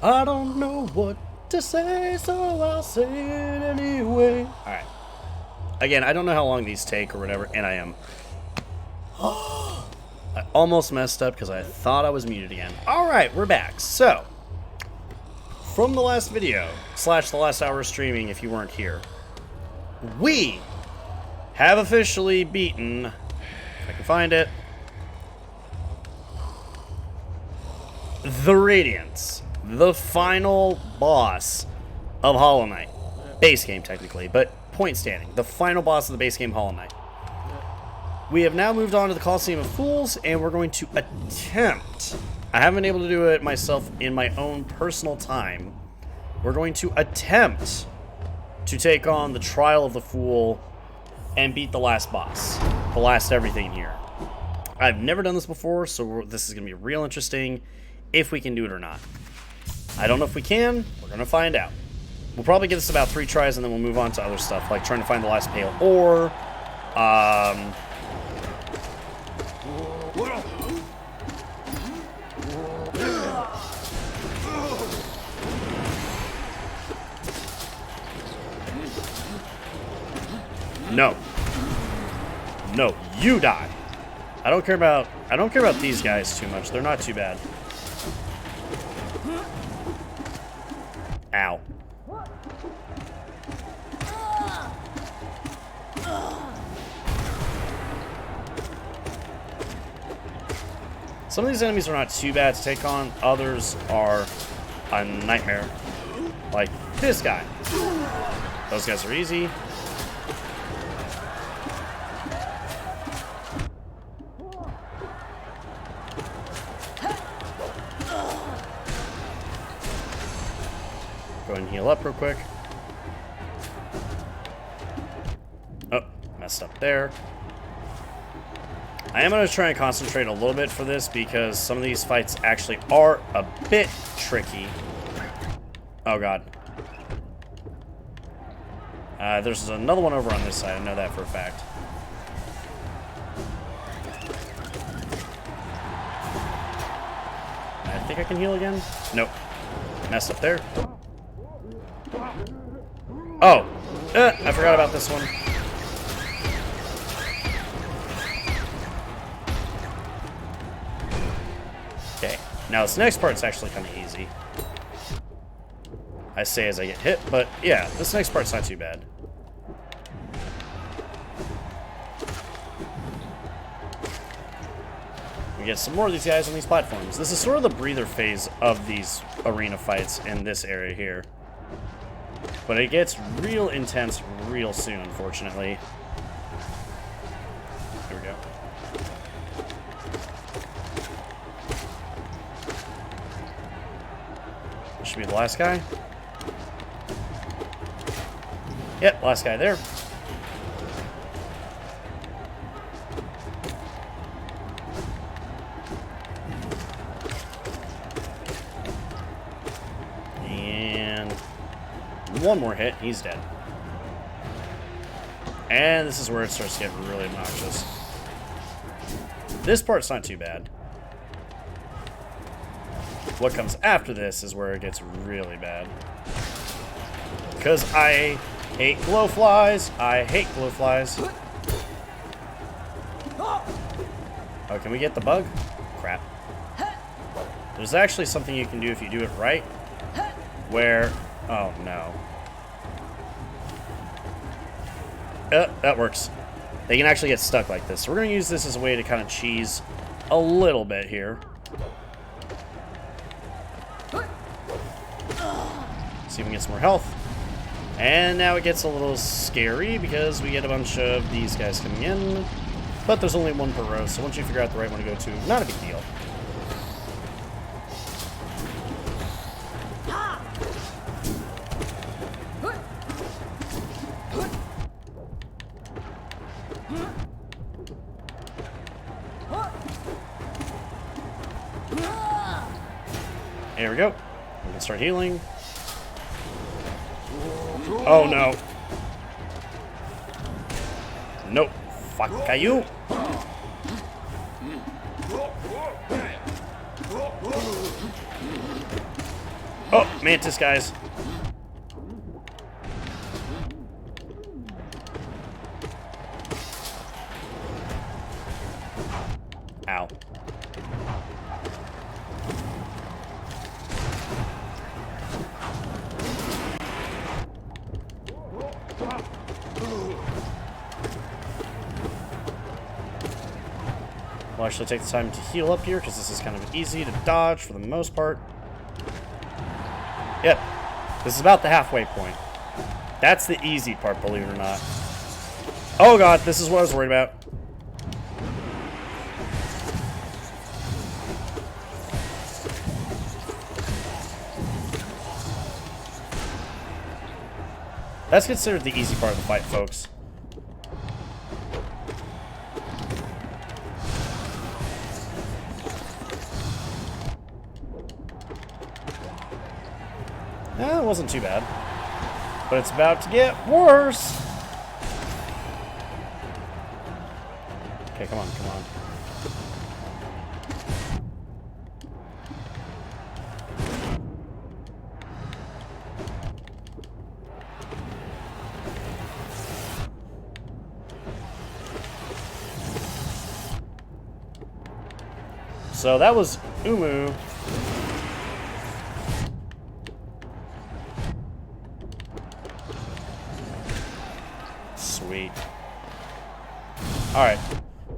I don't know what to say, so I'll say it anyway. Alright. Again, I don't know how long these take or whatever, and I am. I almost messed up because I thought I was muted again. Alright, we're back. So, from the last video, / the last hour of streaming if you weren't here, we have officially beaten, if I can find it, the Radiance, the final boss of Hollow Knight. Base game, technically, but point standing. The final boss of the base game, Hollow Knight. We have now moved on to the Coliseum of Fools, and we're going to attempt... I haven't been able to do it myself in my own personal time. We're going to attempt to take on the Trial of the Fool and beat the last boss. The last everything here. I've never done this before, so this is going to be real interesting if we can do it or not. I don't know if we can. We're going to find out. We'll probably give this about 3 tries, and then we'll move on to other stuff, like trying to find the last pale ore. No. No, you die. I don't care about these guys too much. They're not too bad. Ow. Some of these enemies are not too bad to take on. Others are a nightmare. Like this guy. Those guys are easy. Go ahead and heal up real quick. Oh, messed up there. I am going to try and concentrate a little bit for this because some of these fights actually are a bit tricky. Oh god. There's another one over on this side. I know that for a fact. I think I can heal again. Nope. Messed up there. Oh! I forgot about this one. Okay. Now this next part's actually kind of easy. I say as I get hit, but yeah, this next part's not too bad. We get some more of these guys on these platforms. This is sort of the breather phase of these arena fights in this area here. But it gets real intense real soon, unfortunately. Here we go. This should be the last guy. Yep, last guy there. One more hit, he's dead. And this is where it starts to get really obnoxious. This part's not too bad. What comes after this is where it gets really bad. Because I hate glowflies. I hate glowflies. Oh, can we get the bug? Crap. There's actually something you can do if you do it right. Where... Oh, no. That works. They can actually get stuck like this. So we're going to use this as a way to kind of cheese a little bit here. See if we can get some more health. And now it gets a little scary because we get a bunch of these guys coming in. But there's only one per row, so once you figure out the right one to go to, not a big deal. There we go. We can start healing. Oh no. Nope. Fuck you. Oh, Mantis, guys. Ow. We'll actually take the time to heal up here because this is kind of easy to dodge for the most part. Yep. This is about the halfway point. That's the easy part, believe it or not. Oh god, this is what I was worried about. That's considered the easy part of the fight, folks. Eh, it wasn't too bad. But it's about to get worse. Okay, come on, come on. So that was Umu. Sweet. Alright.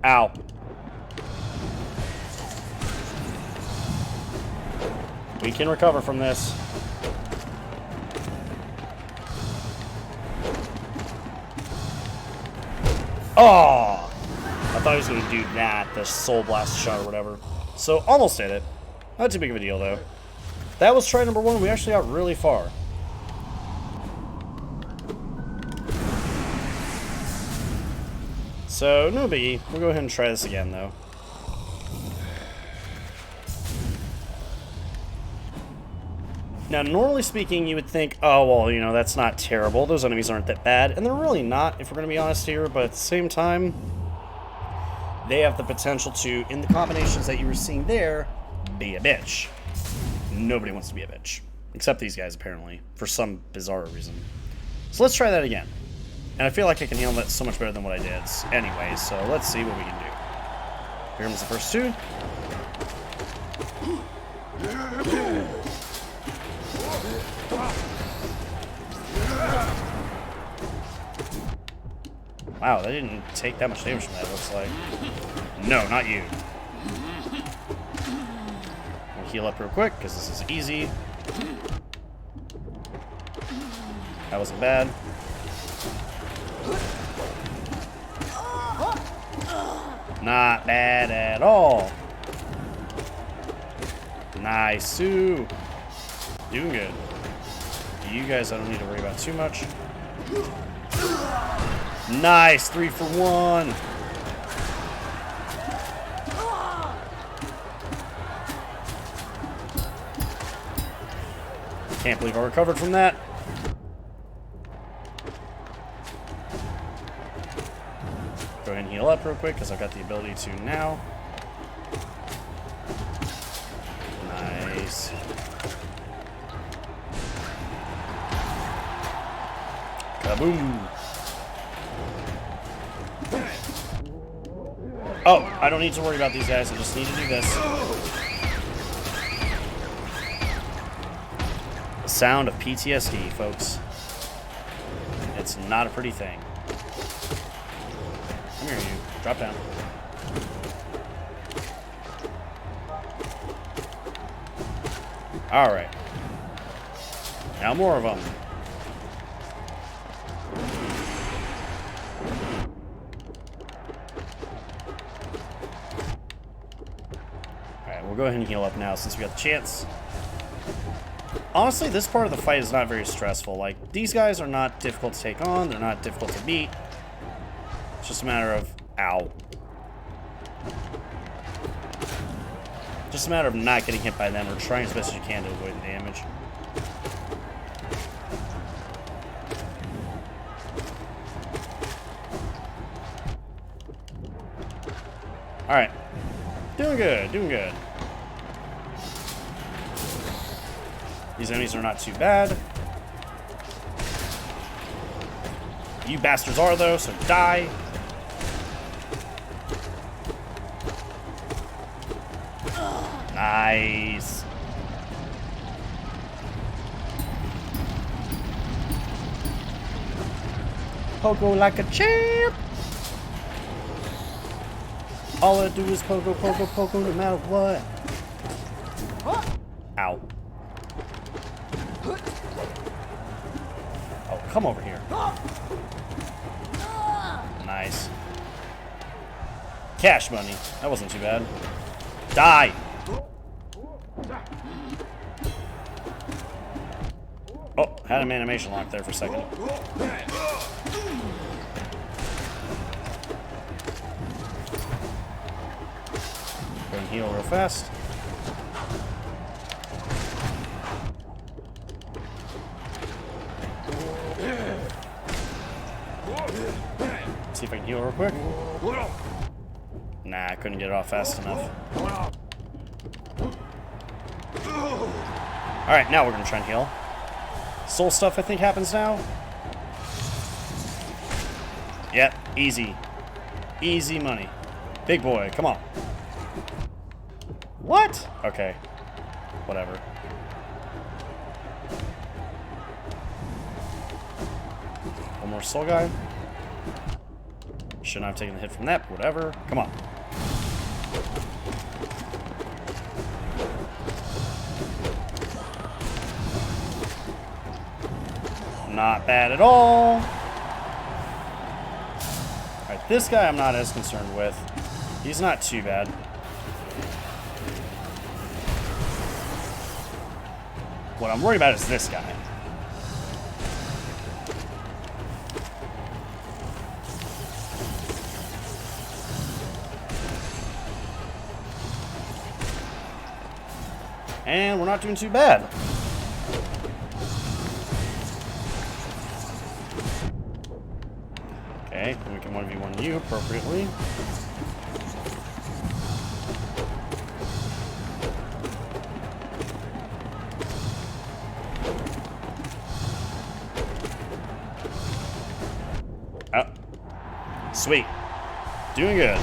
Ow. We can recover from this. Oh! I thought he was going to do that, the Soul Blast shot or whatever. So, almost did it. Not too big of a deal, though. That was try number 1. We actually got really far. So, no biggie. We'll go ahead and try this again, though. Now, normally speaking, you would think, oh, well, you know, that's not terrible. Those enemies aren't that bad. And they're really not, if we're going to be honest here. But at the same time, they have the potential to, in the combinations that you were seeing there, be a bitch. Nobody wants to be a bitch. Except these guys, apparently. For some bizarre reason. So let's try that again. And I feel like I can handle that so much better than what I did anyway, so let's see what we can do. Here comes the first 2. Wow, that didn't take that much damage from that, it looks like. No, not you. We'll heal up real quick, because this is easy. That wasn't bad. Not bad at all. Nice, Sue. Doing good. You guys I don't need to worry about too much. Nice, 3 for 1. Can't believe I recovered from that. Go ahead and heal up real quick because I've got the ability to now. Nice. Kaboom. Oh, I don't need to worry about these guys. I just need to do this. The sound of PTSD, folks. It's not a pretty thing. Come here, you. Drop down. Alright. Now more of them. Alright, we'll go ahead and heal up now since we got the chance. Honestly, this part of the fight is not very stressful. Like, these guys are not difficult to take on. They're not difficult to beat. It's just a matter of... Ow. Just a matter of not getting hit by them or trying as best as you can to avoid the damage. Alright. Doing good, doing good. These enemies are not too bad. You bastards are, though, so die. Nice. Pogo like a champ. All I do is pogo, pogo, pogo, no matter what. Ow. Oh, come over here. Nice. Cash money. That wasn't too bad. Die. Oh, had an animation lock there for a second. Go and heal real fast. See if I can heal real quick. Nah, I couldn't get it off fast enough. Alright, now we're gonna try and heal. Soul stuff, I think, happens now. Yep, easy. Easy money. Big boy, come on. What? Okay. Whatever. One more soul guy. Should not have taken the hit from that, but whatever. Come on. Not bad at all. Alright, this guy I'm not as concerned with. He's not too bad. What I'm worried about is this guy. And we're not doing too bad. Okay, then we can 1v1 you appropriately. Oh. Sweet. Doing good.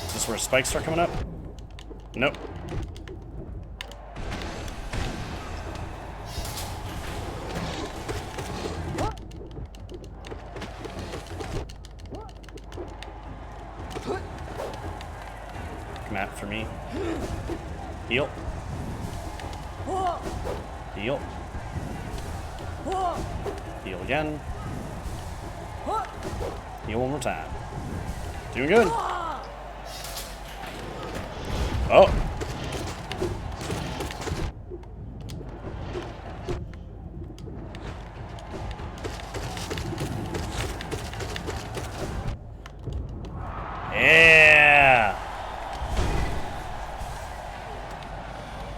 Is this where spikes start coming up? Nope. Come out for me. Heal. Heal. Heal again. Heal one more time. Doing good. Oh. Yeah.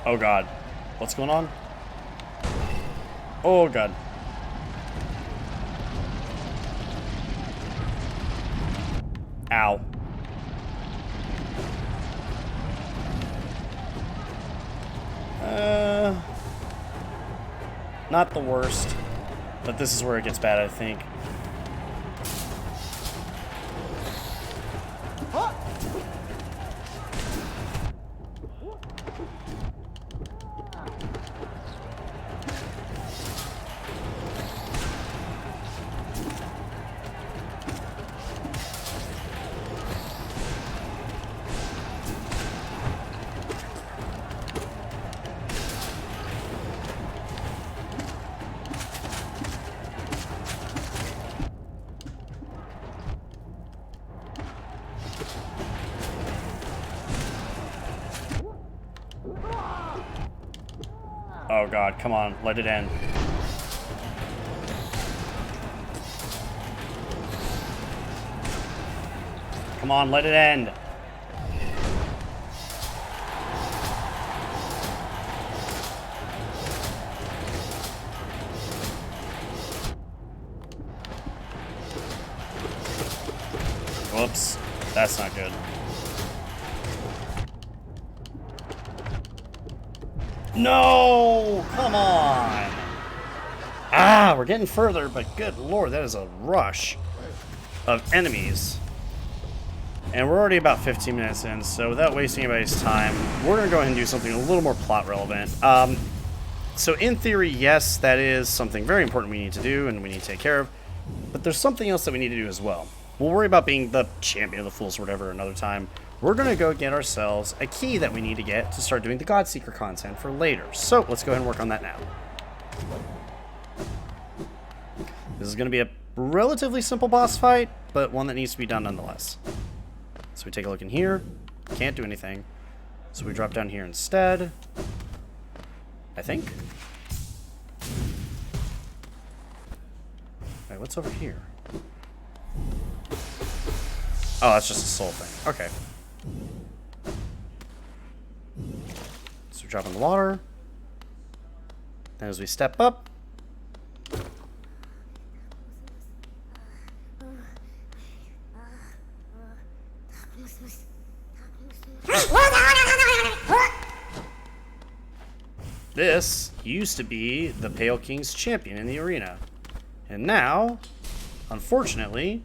Oh God. What's going on? Oh God. Ow. Not the worst, but this is where it gets bad, I think. Oh God, come on, let it end. Come on, let it end. Whoops. That's not good. No! Come on! Ah, we're getting further, but good lord, that is a rush of enemies. And we're already about 15 minutes in, so without wasting anybody's time, we're going to go ahead and do something a little more plot relevant. So in theory, yes, that is something very important we need to do and we need to take care of, but there's something else that we need to do as well. We'll worry about being the champion of the fools or whatever another time. We're going to go get ourselves a key that we need to get to start doing the Godseeker content for later. So let's go ahead and work on that now. This is going to be a relatively simple boss fight, but one that needs to be done nonetheless. So we take a look in here. Can't do anything. So we drop down here instead. I think. Alright, what's over here? Oh, that's just a soul thing. Okay. So we drop in the water. Then as we step up, this used to be the Pale King's champion in the arena. And now, unfortunately,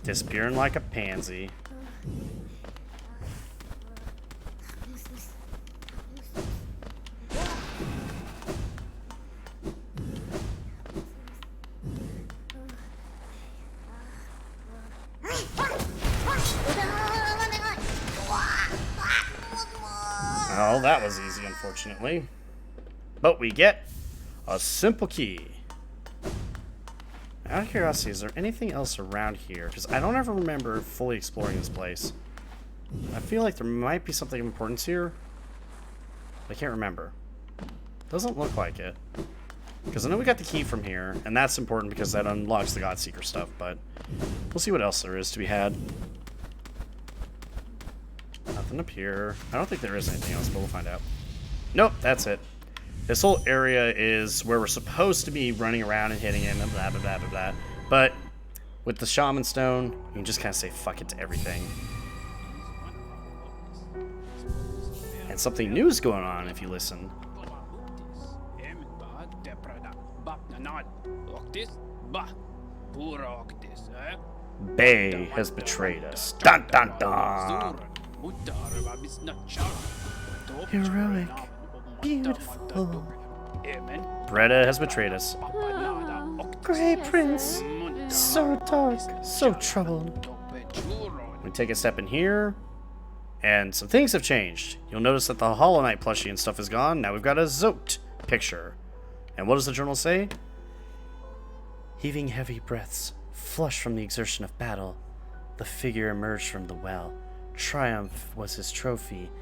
disappearing like a pansy. Oh, that was easy, unfortunately. But we get a simple key. Out of curiosity, is there anything else around here? Because I don't ever remember fully exploring this place. I feel like there might be something of importance here. I can't remember. Doesn't look like it. Because I know we got the key from here, and that's important because that unlocks the Godseeker stuff, but we'll see what else there is to be had. Nothing up here. I don't think there is anything else, but we'll find out. Nope, that's it. This whole area is where we're supposed to be running around and hitting him and blah, blah, blah, blah, blah. But with the Shaman Stone, you can just kind of say fuck it to everything. And something new is going on if you listen. Bay has betrayed us. Dun dun dun! Heroic. Beautiful. Bretta has betrayed us. Great Prince. So dark. So troubled. We take a step in here. And some things have changed. You'll notice that the Hollow Knight plushie and stuff is gone. Now we've got a Zote picture. And what does the journal say? Heaving heavy breaths, flushed from the exertion of battle, the figure emerged from the well. Triumph was his trophy.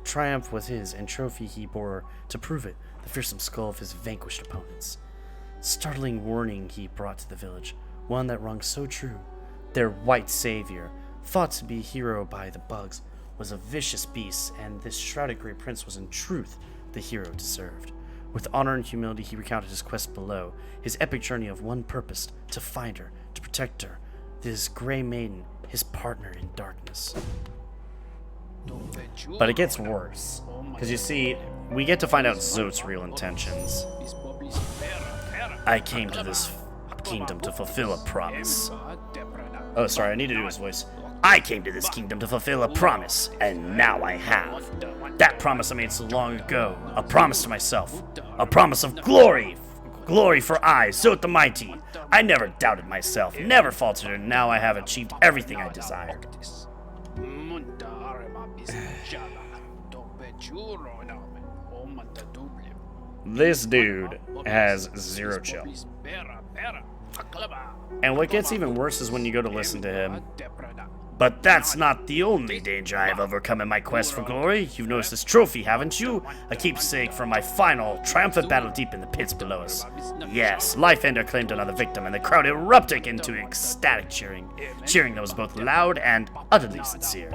Triumph was his, and trophy he bore to prove it, the fearsome skull of his vanquished opponents. Startling warning he brought to the village, one that rung so true. Their white savior, thought to be hero by the bugs, was a vicious beast, and this shrouded great prince was in truth the hero deserved. With honor and humility he recounted his quest below, his epic journey of one purpose, to find her, to protect her, this gray maiden, his partner in darkness. But it gets worse, because you see, we get to find out Zote's real intentions. I came to this kingdom to fulfill a promise. Oh, sorry, I need to do his voice. I came to this kingdom to fulfill a promise, and now I have. That promise I made so long ago, a promise to myself, a promise of glory. Glory for I, Zote the Mighty. I never doubted myself, never faltered, and now I have achieved everything I desired. This dude has zero chill. And what gets even worse is when you go to listen to him. But that's not the only danger I have overcome in my quest for glory. You've noticed this trophy, haven't you? A keepsake from my final, triumphant battle deep in the pits below us. Yes, Lifeender claimed another victim, and the crowd erupted into ecstatic cheering. Cheering that was both loud and utterly sincere.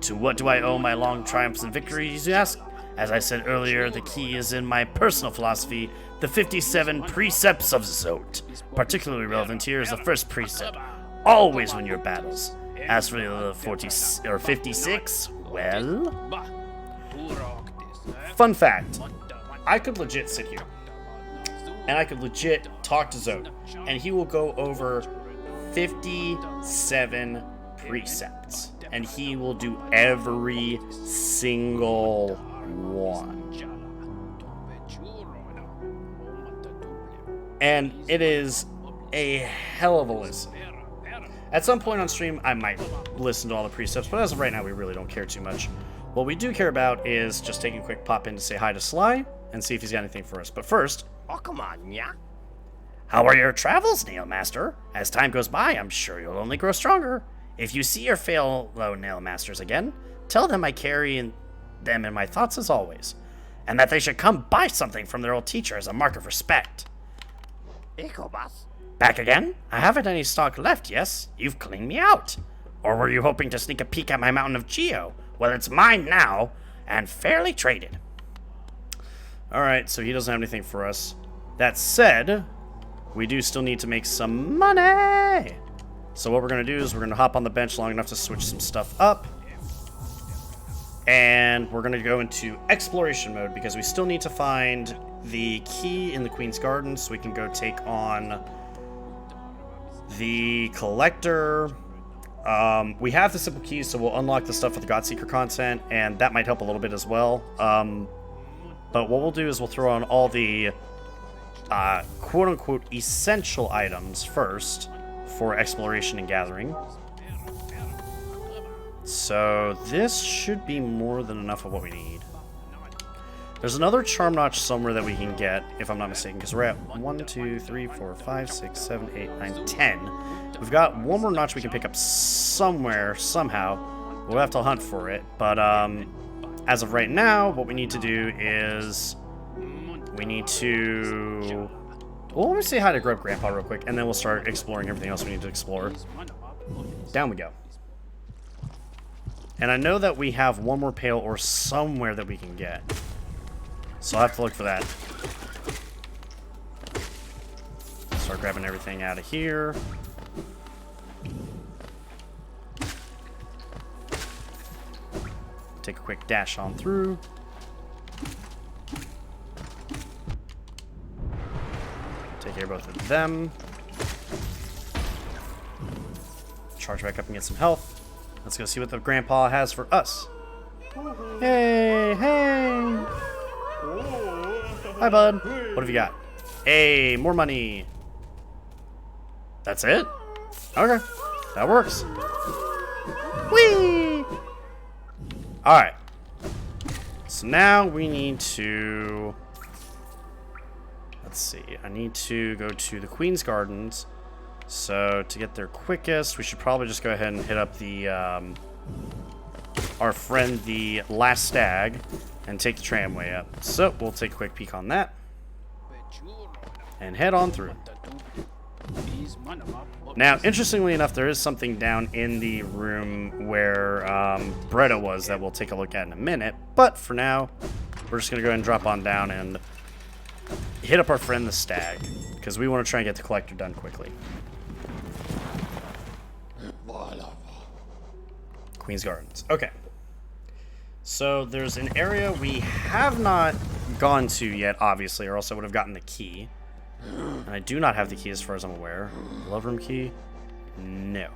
To what do I owe my long triumphs and victories, you ask? As I said earlier, the key is in my personal philosophy, the 57 precepts of Zote. Particularly relevant here is the first precept: always win your battles. As for the 56, well... Fun fact, I could legit sit here, and I could legit talk to Zote, and he will go over 57 precepts, and he will do every single one. And it is a hell of a listen. At some point on stream, I might listen to all the precepts, but as of right now, we really don't care too much. What we do care about is just taking a quick pop in to say hi to Sly and see if he's got anything for us. But first, Oh, come on, yeah? how are your travels, Nail Master? As time goes by, I'm sure you'll only grow stronger. If you see your fellow Nail Masters again, tell them I carry them in my thoughts as always, and that they should come buy something from their old teacher as a mark of respect. Echo, boss. Back again? I haven't any stock left, yes? You've cleaned me out. Or were you hoping to sneak a peek at my Mountain of Geo? Well, it's mine now, and fairly traded. Alright, so he doesn't have anything for us. That said, we do still need to make some money! So what we're going to do is we're going to hop on the bench long enough to switch some stuff up. And we're going to go into exploration mode because we still need to find the key in the Queen's Garden so we can go take on the Collector. We have the simple keys, so we'll unlock the stuff with the Godseeker content, and that might help a little bit as well. But what we'll do is we'll throw on all the quote-unquote essential items first for exploration and gathering. So this should be more than enough of what we need. There's another charm notch somewhere that we can get, if I'm not mistaken, because we're at 1, 2, 3, 4, 5, 6, 7, 8, 9, 10. We've got one more notch we can pick up somewhere, somehow. We'll have to hunt for it, but as of right now, what we need to do is we need to... Well, let me say hi to Grub Grandpa real quick, and then we'll start exploring everything else we need to explore. Down we go. And I know that we have one more pale ore somewhere that we can get. So I'll have to look for that. Start grabbing everything out of here. Take a quick dash on through. Take care of both of them. Charge back up and get some health. Let's go see what the grandpa has for us. Hey, hey! Hi, bud. What have you got? Hey, more money. That's it? Okay, that works. Whee! Alright. So now we need to... Let's see. I need to go to the Queen's Gardens. So to get there quickest, we should probably just go ahead and hit up the our friend the Last Stag and take the tramway up. So we'll take a quick peek on that and head on through. Now, interestingly enough, there is something down in the room where Bretta was that we'll take a look at in a minute. But for now, we're just going to go ahead and drop on down and hit up our friend the Stag, because we want to try and get the Collector done quickly. Queen's Gardens. Okay. So there's an area we have not gone to yet, obviously, or else I would have gotten the key. And I do not have the key as far as I'm aware. Love room key? No.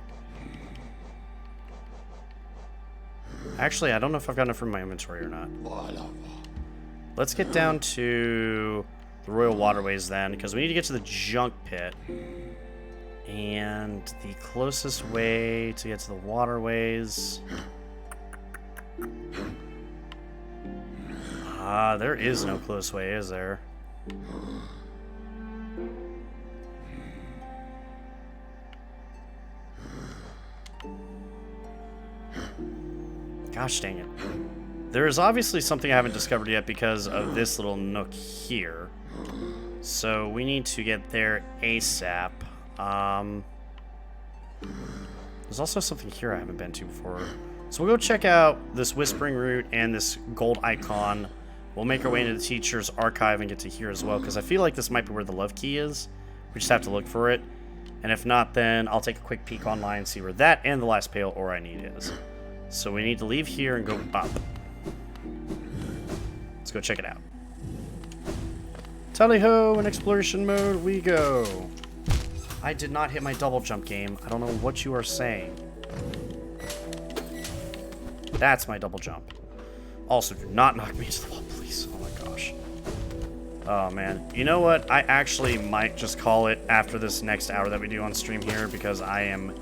Actually, I don't know if I've got enough room in my inventory or not. Let's get down to the Royal Waterways then, because we need to get to the Junk Pit. And the closest way to get to the waterways... there is no close way, is there? Gosh dang it. There is obviously something I haven't discovered yet because of this little nook here. So we need to get there ASAP. There's also something here I haven't been to before. So we'll go check out this Whispering Root and this gold icon. We'll make our way into the teacher's archive and get to here as well, because I feel like this might be where the love key is. We just have to look for it. And if not, then I'll take a quick peek online and see where that and the last pale ore I need is. So we need to leave here and go up. Let's go check it out. Tally-ho, in exploration mode we go. I did not hit my double jump game. I don't know what you are saying. That's my double jump. Also, do not knock me into the wall, please. Oh my gosh. Oh man. You know what? I actually might just call it after this next hour that we do on stream here, because I am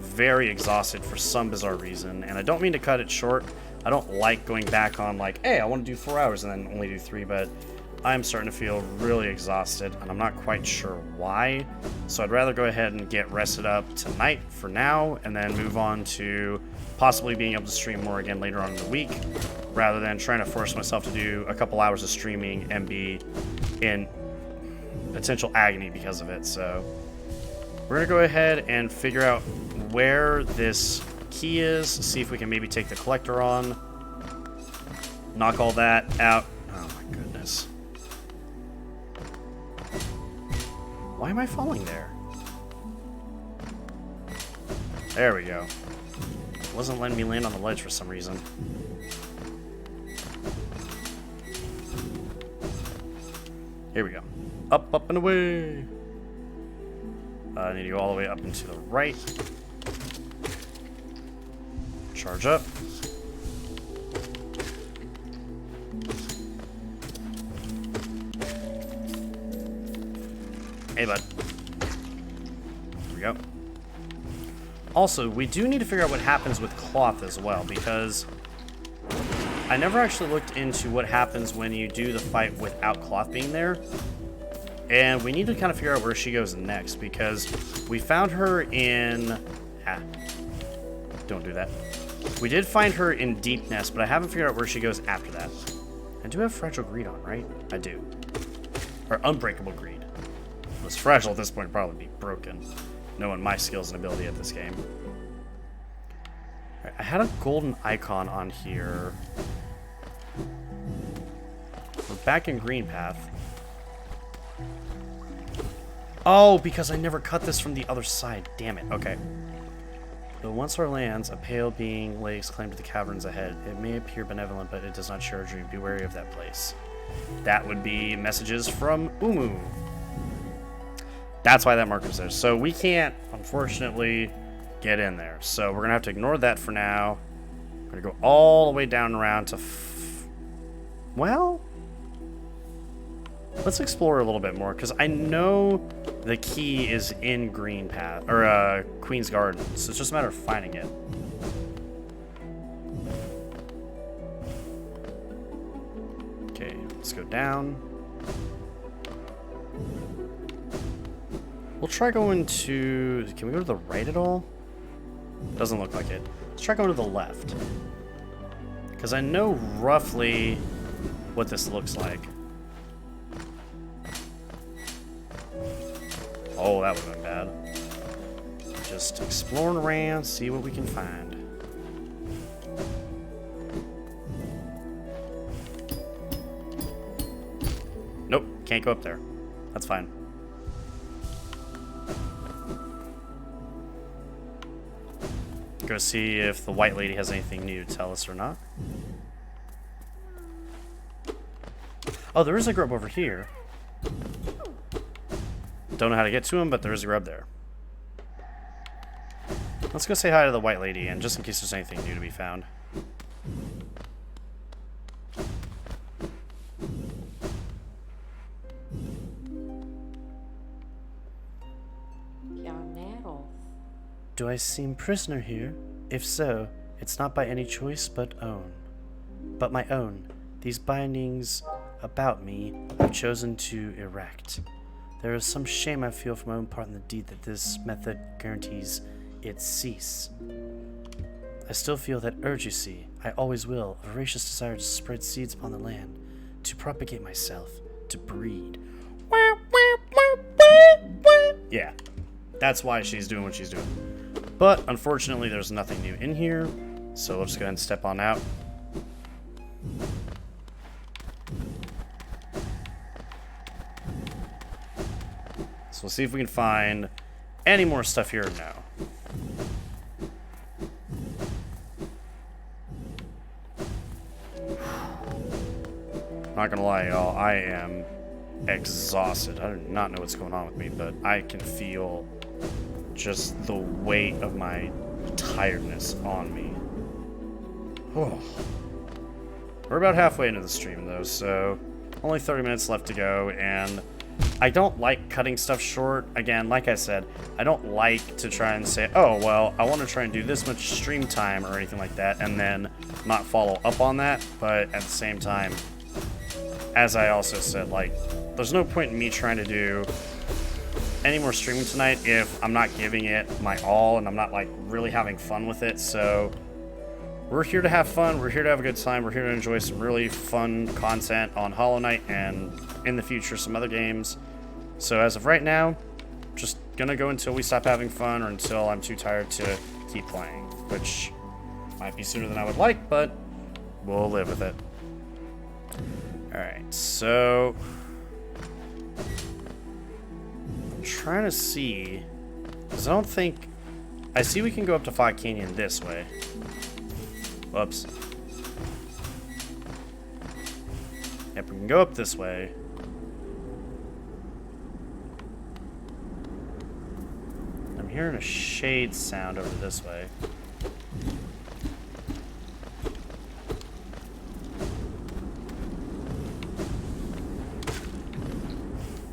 very exhausted for some bizarre reason. And I don't mean to cut it short. I don't like going back on like, hey, I want to do 4 hours and then only do 3, but I'm starting to feel really exhausted, and I'm not quite sure why. So I'd rather go ahead and get rested up tonight for now, and then move on to possibly being able to stream more again later on in the week, rather than trying to force myself to do a couple hours of streaming and be in potential agony because of it. So we're gonna go ahead and figure out where this key is, see if we can maybe take the collector on, knock all that out. Oh my goodness. Why am I falling there? There we go. It wasn't letting me land on the ledge for some reason. Here we go. Up, up, and away! I need to go all the way up and to the right. Charge up. Hey, bud. Here we go. Also, we do need to figure out what happens with cloth as well, because I never actually looked into what happens when you do the fight without cloth being there. And we need to kind of figure out where she goes next, because we found her in... don't do that. We did find her in Deep Nest, but I haven't figured out where she goes after that. I do have Fragile Greed on, right? I do. Or Unbreakable Greed. If it was fragile at this point, it'd probably be broken, knowing my skills and ability at this game. Right, I had a golden icon on here. We're back in Green Path. Oh, because I never cut this from the other side. Damn it. Okay. Though once our lands, a pale being lays claim to the caverns ahead. It may appear benevolent, but it does not share a dream. Be wary of that place. That would be messages from Umu. That's why that marker's there. So we can't, unfortunately, get in there. So we're going to have to ignore that for now. We're going to go all the way down and around to... well... let's explore a little bit more, because I know the key is in Green Path, or Queen's Garden, so it's just a matter of finding it. Okay, let's go down. We'll try going to... can we go to the right at all? Doesn't look like it. Let's try going to the left, because I know roughly what this looks like. Oh, that would have been bad. Just exploring around, see what we can find. Nope, can't go up there. That's fine. Go see if the white lady has anything new to tell us or not. Oh, there is a grub over here. Don't know how to get to him, but there is a grub there. Let's go say hi to the white lady, and just in case there's anything new to be found. Do I seem prisoner here? If so, it's not by any choice but my own. These bindings about me I've chosen to erect. There is some shame I feel for my own part in the deed that this method guarantees its cease. I still feel that urgency. I always will. A voracious desire to spread seeds upon the land, to propagate myself, to breed. Yeah, that's why she's doing what she's doing. But unfortunately, there's nothing new in here, so let's go ahead and step on out. So we'll see if we can find any more stuff here now. Not gonna lie, y'all, I am exhausted. I do not know what's going on with me, but I can feel just the weight of my tiredness on me. Oh. We're about halfway into the stream, though, so only 30 minutes left to go, and I don't like cutting stuff short. Again, like I said, I don't like to try and say, oh, well, I want to try and do this much stream time or anything like that, and then not follow up on that, but at the same time, as I also said, like, there's no point in me trying to do any more streaming tonight if I'm not giving it my all and I'm not, like, really having fun with it. So we're here to have fun. We're here to have a good time. We're here to enjoy some really fun content on Hollow Knight and in the future some other games. So as of right now, just gonna go until we stop having fun or until I'm too tired to keep playing, which might be sooner than I would like, but we'll live with it. Alright, so I'm trying to see, because I don't think, I see we can go up to Fog Canyon this way. Whoops. Yep, we can go up this way. I'm hearing a shade sound over this way.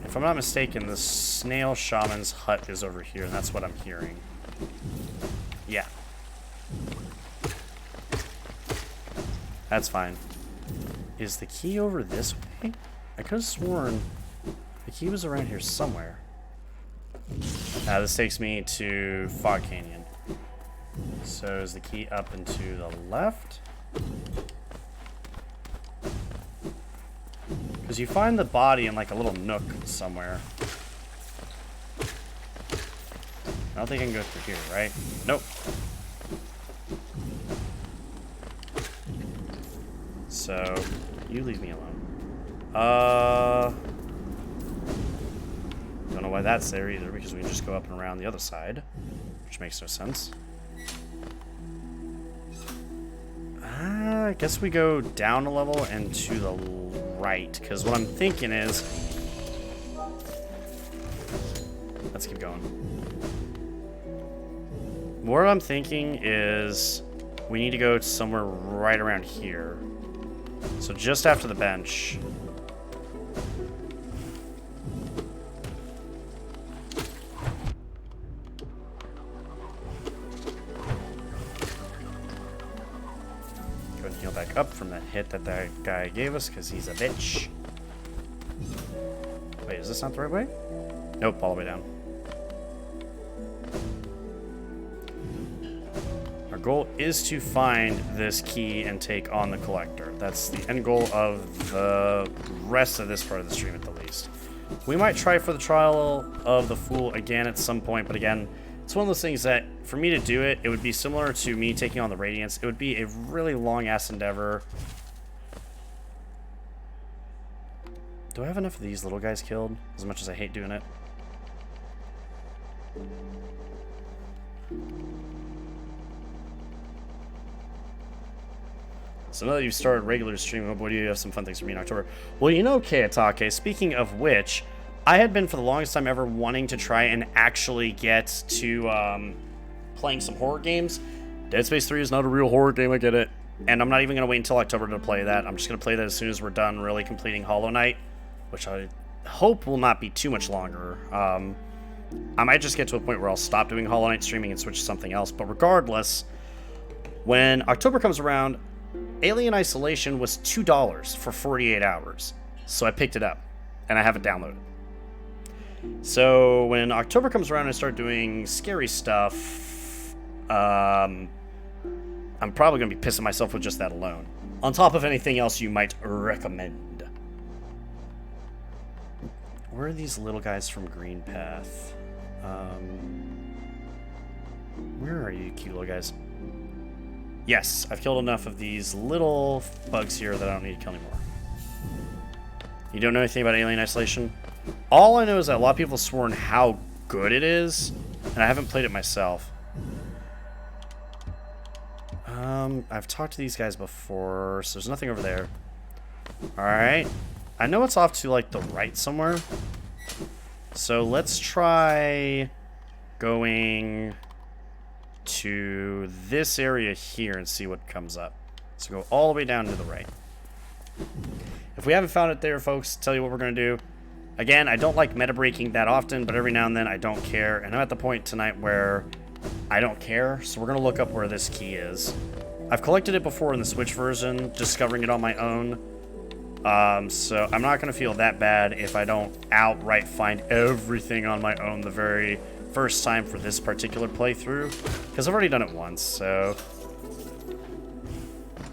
If I'm not mistaken, the Snail Shaman's hut is over here, and that's what I'm hearing. Yeah. That's fine. Is the key over this way? I could have sworn the key was around here somewhere. This takes me to Fog Canyon. So is the key up and to the left? Because you find the body in like a little nook somewhere. I don't think I can go through here, right? Nope. So, you leave me alone. Don't know why that's there either, because we can just go up and around the other side, which makes no sense. I guess we go down a level and to the right, because what I'm thinking is... Let's keep going. What I'm thinking is we need to go somewhere right around here. So just after the bench. Go and heal back up from that hit that guy gave us, because he's a bitch. Wait, is this not the right way? Nope, all the way down. Our goal is to find this key and take on the Collector. That's the end goal of the rest of this part of the stream at the least. We might try for the Trial of the Fool again at some point, but again, it's one of those things that, for me to do it, it would be similar to me taking on the Radiance. It would be a really long-ass endeavor. Do I have enough of these little guys killed? As much as I hate doing it. So now that you've started regular streaming, oh boy, do you have some fun things for me in October. Well, you know, Keitake, speaking of which, I had been for the longest time ever wanting to try and actually get to playing some horror games. Dead Space 3 is not a real horror game, I get it. And I'm not even going to wait until October to play that. I'm just going to play that as soon as we're done really completing Hollow Knight, which I hope will not be too much longer. I might just get to a point where I'll stop doing Hollow Knight streaming and switch to something else. But regardless, when October comes around, Alien Isolation was $2 for 48 hours. So I picked it up, and I have it downloaded. So when October comes around and I start doing scary stuff, I'm probably going to be pissing myself with just that alone. On top of anything else you might recommend. Where are these little guys from Green Path? Where are you, cute little guys? Yes, I've killed enough of these little bugs here that I don't need to kill anymore. You don't know anything about Alien Isolation? All I know is that a lot of people have sworn how good it is, and I haven't played it myself. I've talked to these guys before, so there's nothing over there. Alright. I know it's off to, like, the right somewhere. So let's try going to this area here and see what comes up. So go all the way down to the right. If we haven't found it there, folks, tell you what we're going to do. Again, I don't like meta breaking that often, but every now and then I don't care. And I'm at the point tonight where I don't care, so we're going to look up where this key is. I've collected it before in the Switch version, discovering it on my own. So I'm not going to feel that bad if I don't outright find everything on my own the very first time for this particular playthrough. Because I've already done it once, so...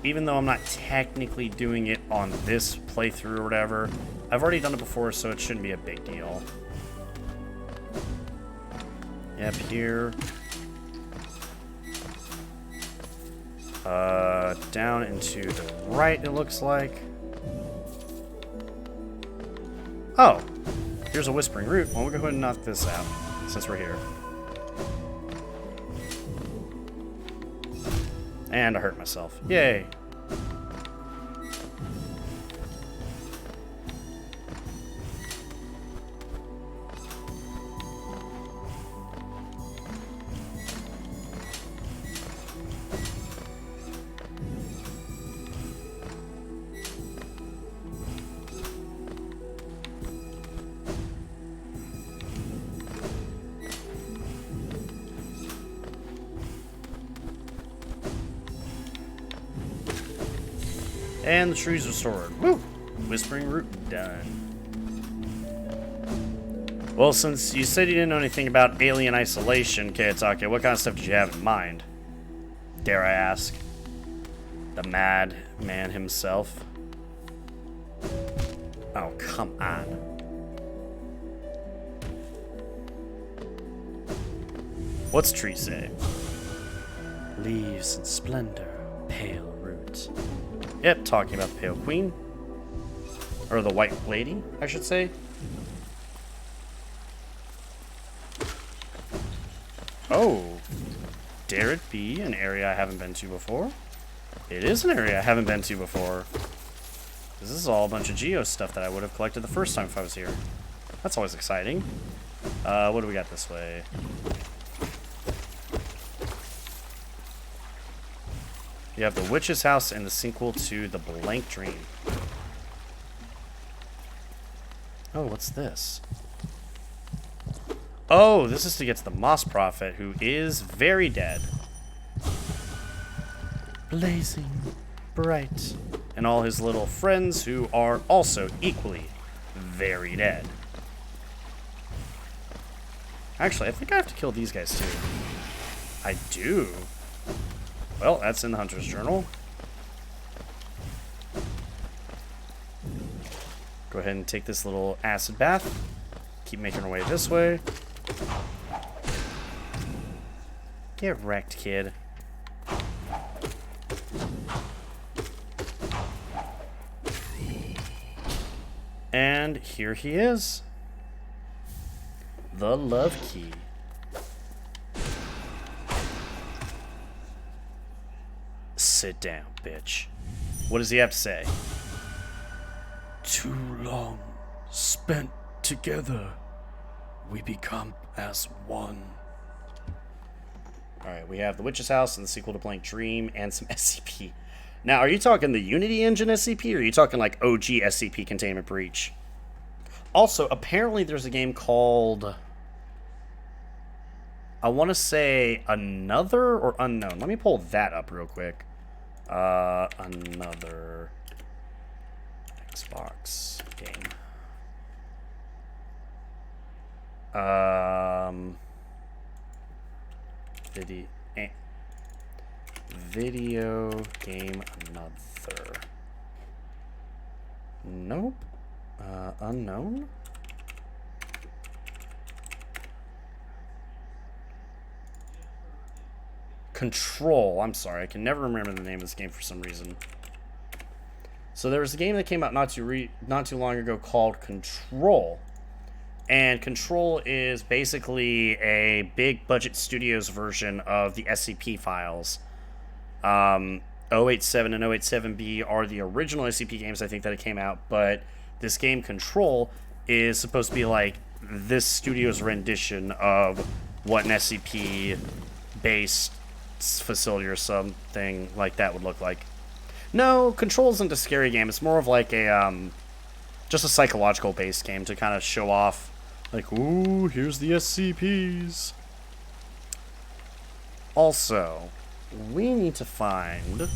Even though I'm not technically doing it on this playthrough or whatever, I've already done it before, so it shouldn't be a big deal. Yep, here. Down into the right, it looks like. Oh, here's a Whispering Root. Well, we'll go ahead and knock this out, since we're here. And I hurt myself. Yay. And the tree's restored. Woo! Whispering Root done. Well, since you said you didn't know anything about Alien Isolation, Kayatake, what kind of stuff did you have in mind? Dare I ask? The mad man himself. Oh, come on. What's tree say? Leaves in splendor, pale root. Yep, talking about the Pale Queen. Or the White Lady, I should say. Oh. Dare it be an area I haven't been to before? It is an area I haven't been to before. This is all a bunch of Geo stuff that I would have collected the first time if I was here. That's always exciting. What do we got this way? You have the Witch's House and the sequel to The Blank Dream. Oh, what's this? Oh, this is to get to the Moss Prophet, who is very dead. Blazing bright. And all his little friends, who are also equally very dead. Actually, I think I have to kill these guys too. I do. Well, that's in the Hunter's Journal. Go ahead and take this little acid bath. Keep making our way this way. Get wrecked, kid. And here he is. The Love Key. Sit down, bitch. What does he have to say? Too long spent together, we become as one. Alright, we have the Witch's House and the sequel to Blank Dream and some SCP. Now, are you talking the Unity Engine SCP, or are you talking like OG SCP Containment Breach? Also, apparently there's a game called... I want to say Another or Unknown. Let me pull that up real quick. Another Xbox game. video game another. Nope. Unknown? Control. I'm sorry. I can never remember the name of this game for some reason. So there was a game that came out not too long ago called Control. And Control is basically a big budget studios version of the SCP files. 087 and 087B are the original SCP games, I think, that it came out, but this game Control is supposed to be like this studio's rendition of what an SCP based facility or something like that would look like. No, Control isn't a scary game. It's more of like a just a psychological based game to kind of show off, like, ooh, here's the SCPs. Also, we need to find, I'm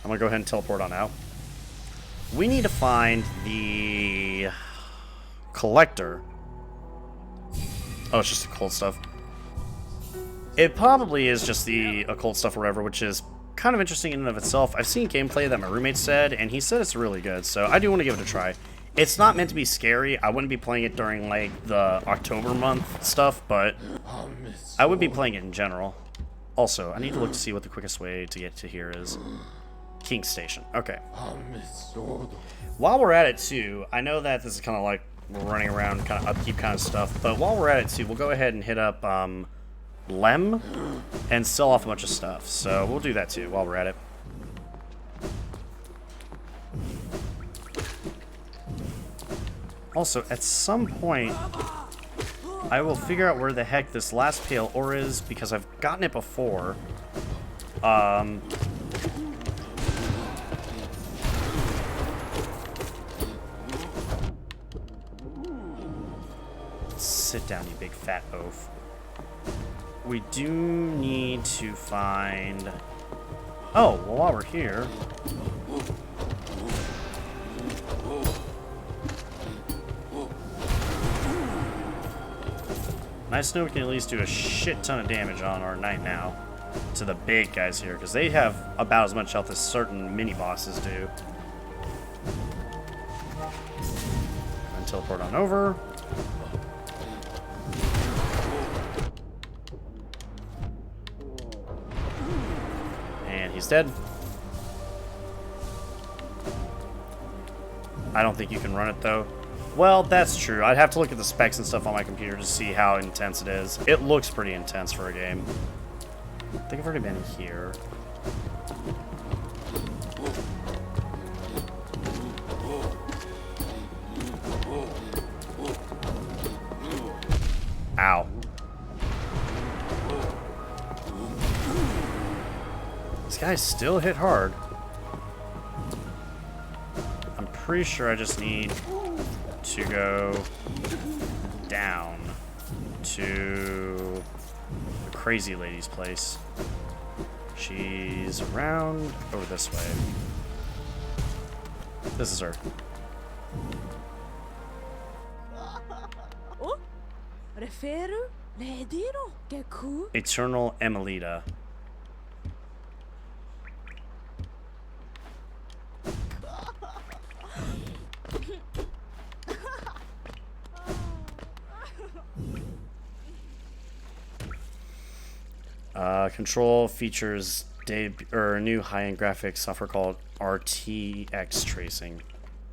gonna go ahead and teleport on out. We need to find the collector. Oh, it's just occult stuff. It probably is just the occult stuff or whatever, which is kind of interesting in and of itself. I've seen gameplay that my roommate said, and he said it's really good, so I do want to give it a try. It's not meant to be scary. I wouldn't be playing it during, like, the October month stuff, but I would be playing it in general. Also, I need to look to see what the quickest way to get to here is. King Station. Okay. While we're at it, too, I know that this is kind of like we're running around kind of upkeep kind of stuff, but while we're at it, too, we'll go ahead and hit up Lem and sell off a bunch of stuff. So we'll do that, too, while we're at it. Also, at some point, I will figure out where the heck this last pale ore is, because I've gotten it before. Sit down, you big fat oaf. We do need to find... Oh, well, while we're here... Nice to know we can at least do a shit ton of damage on our knight now to the big guys here, because they have about as much health as certain mini-bosses do. And teleport on over. And he's dead. I don't think you can run it, though. Well, that's true. I'd have to look at the specs and stuff on my computer to see how intense it is. It looks pretty intense for a game. I think I've already been here. Ow. This guy still hit hard. I'm pretty sure I just need to go down to the crazy lady's place. She's around over this way. This is her. Eternal Emilita. Control features new high-end graphics software called RTX tracing.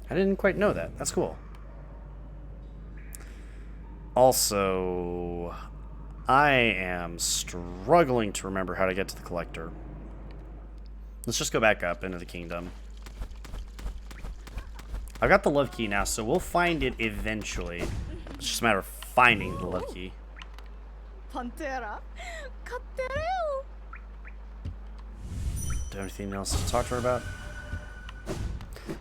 I didn't quite know that. That's cool. Also, I am struggling to remember how to get to the collector. Let's just go back up into the kingdom. I've got the love key now, so we'll find it eventually. It's just a matter of finding the love key. Pantera. Do you have anything else to talk to her about?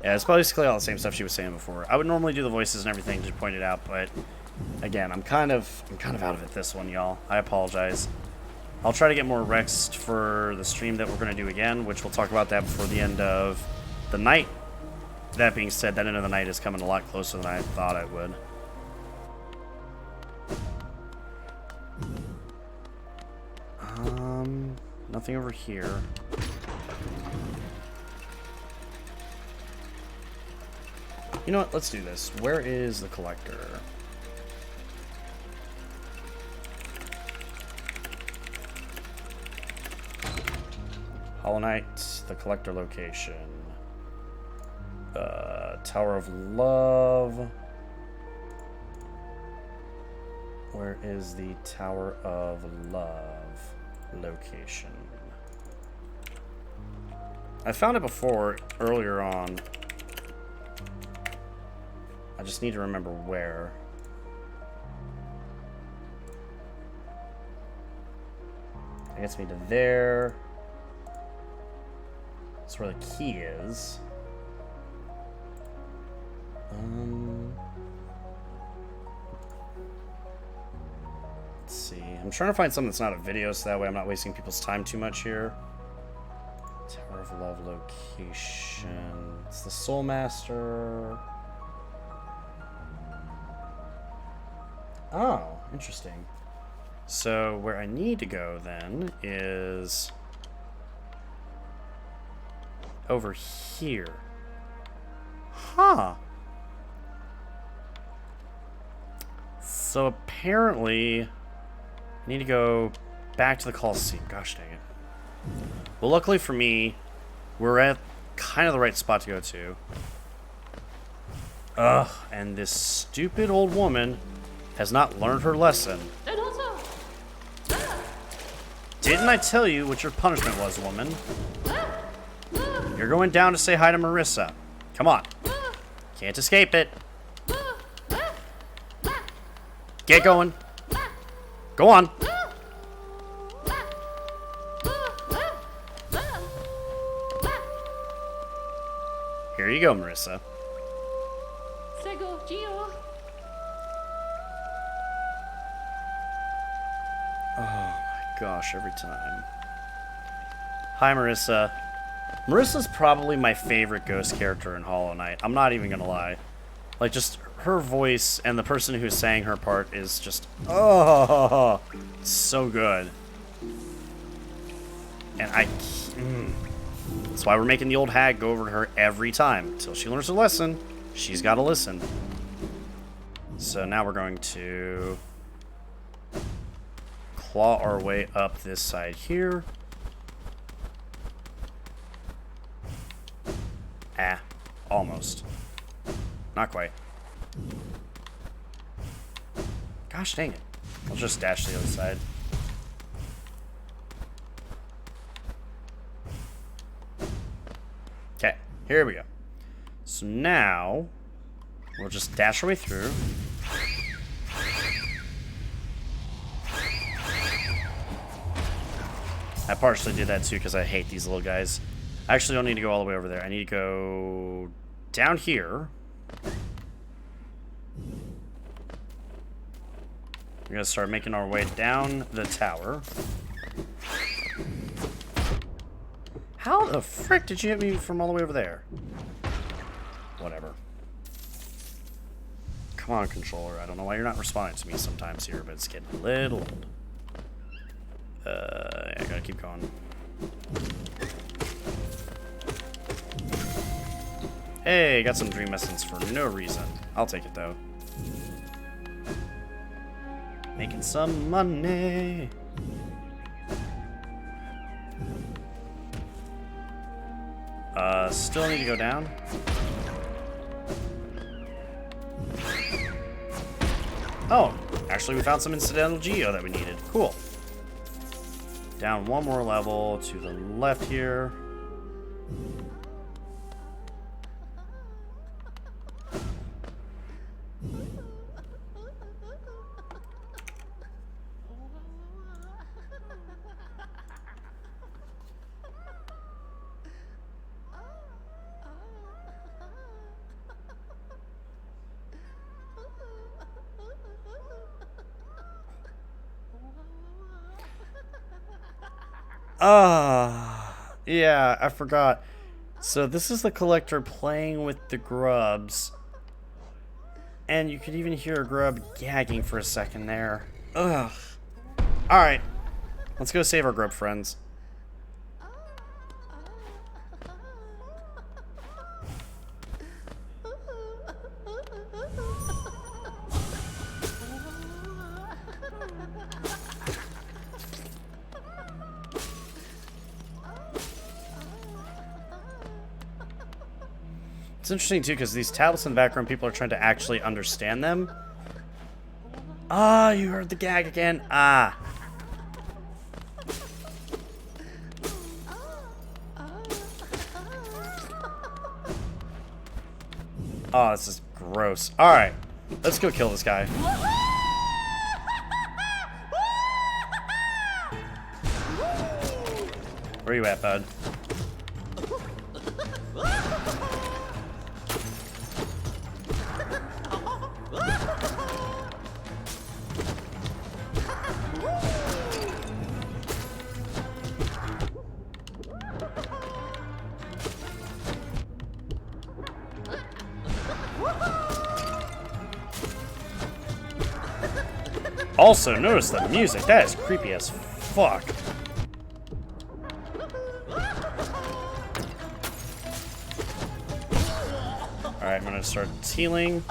Yeah, it's basically all the same stuff she was saying before. I would normally do the voices and everything to point it out, but again, I'm kind of out of it this one, y'all. I apologize. I'll try to get more rest for the stream that we're going to do again, which we'll talk about that before the end of the night. That being said, that end of the night is coming a lot closer than I thought it would. Nothing over here. You know what? Let's do this. Where is the collector? Hollow Knight, the collector location. Tower of Love. Where is the Tower of Love location? I found it before, earlier on. I just need to remember where. That gets me to there. That's where the key is. Let's see. I'm trying to find something that's not a video, so that way I'm not wasting people's time too much here. Tower of Love location. It's the Soul Master. Oh, interesting. So where I need to go then is over here. Huh. So apparently I need to go back to the Colosseum. Gosh dang it. Well, luckily for me, we're at kind of the right spot to go to. Ugh, and this stupid old woman has not learned her lesson. Didn't I tell you what your punishment was, woman? You're going down to say hi to Marissa. Come on. Can't escape it. Get going. Go on. Here you go, Marissa. Sego, Gio. Oh my gosh, every time. Hi, Marissa. Marissa's probably my favorite ghost character in Hollow Knight. I'm not even gonna lie. Like, just her voice and the person who sang her part is just, oh, so good. And that's why we're making the old hag go over to her every time. Until she learns her lesson, she's got to listen. So now we're going to claw our way up this side here. Ah, almost. Not quite. Gosh dang it. I'll just dash to the other side. Okay, here we go. So now, we'll just dash our way through. I partially did that too because I hate these little guys. I actually don't need to go all the way over there. I need to go down here. We're going to start making our way down the tower. How the frick did you hit me from all the way over there? Whatever. Come on, controller. I don't know why you're not responding to me sometimes here, but it's getting a little old. I gotta keep going. Hey, got some dream essence for no reason. I'll take it though. Making some money. Still need to go down. Oh, actually we found some incidental geo that we needed. Cool. Down one more level to the left here. Yeah, I forgot. So this is the collector playing with the grubs. And you could even hear a grub gagging for a second there. Ugh. Alright. Let's go save our grub friends. It's interesting too because these tablets in the background, people are trying to actually understand them. Ah, you heard the gag again. Ah. Oh, this is gross. Alright, let's go kill this guy. Where you at, bud? Also, notice the music. That is creepy as fuck. Alright, I'm gonna start healing.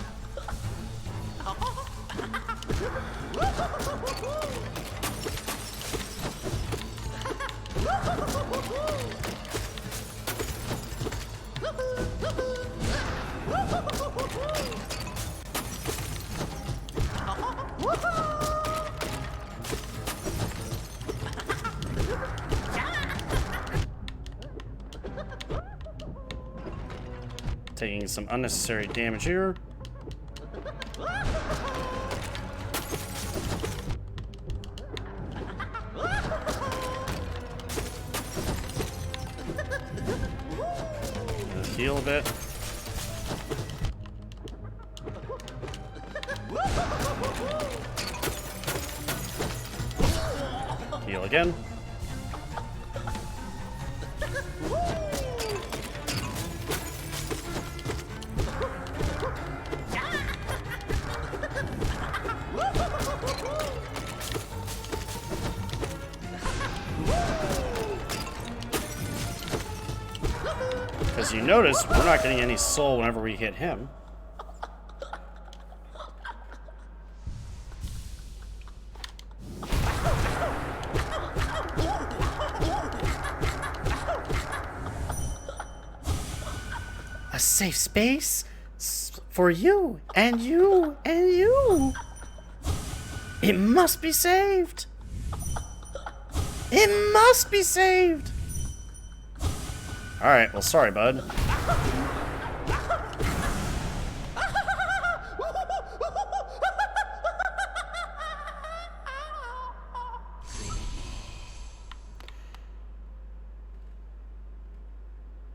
Taking some unnecessary damage here. Gonna heal a bit. Heal again. As you notice, we're not getting any soul whenever we hit him. A safe space for you and you and you. It must be saved. It must be saved. Alright, well, sorry, bud.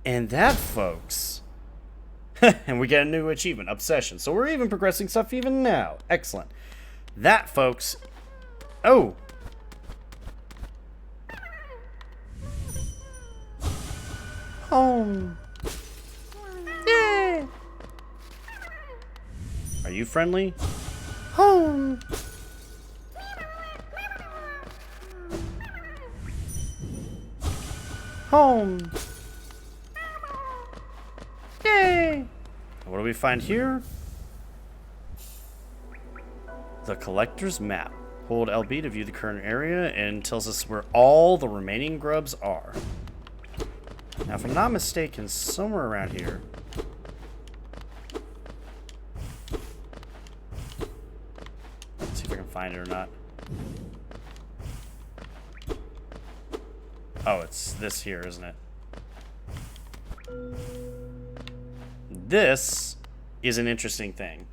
And that, folks... and we get a new achievement, Obsession. So we're even progressing stuff even now. Excellent. That, folks... Oh! Home. Yay! Are you friendly? Home. Home. Yay! What do we find here? The collector's map. Hold LB to view the current area and tells us where all the remaining grubs are. Now, if I'm not mistaken, somewhere around here. Let's see if I can find it or not. Oh, it's this here, isn't it? This is an interesting thing.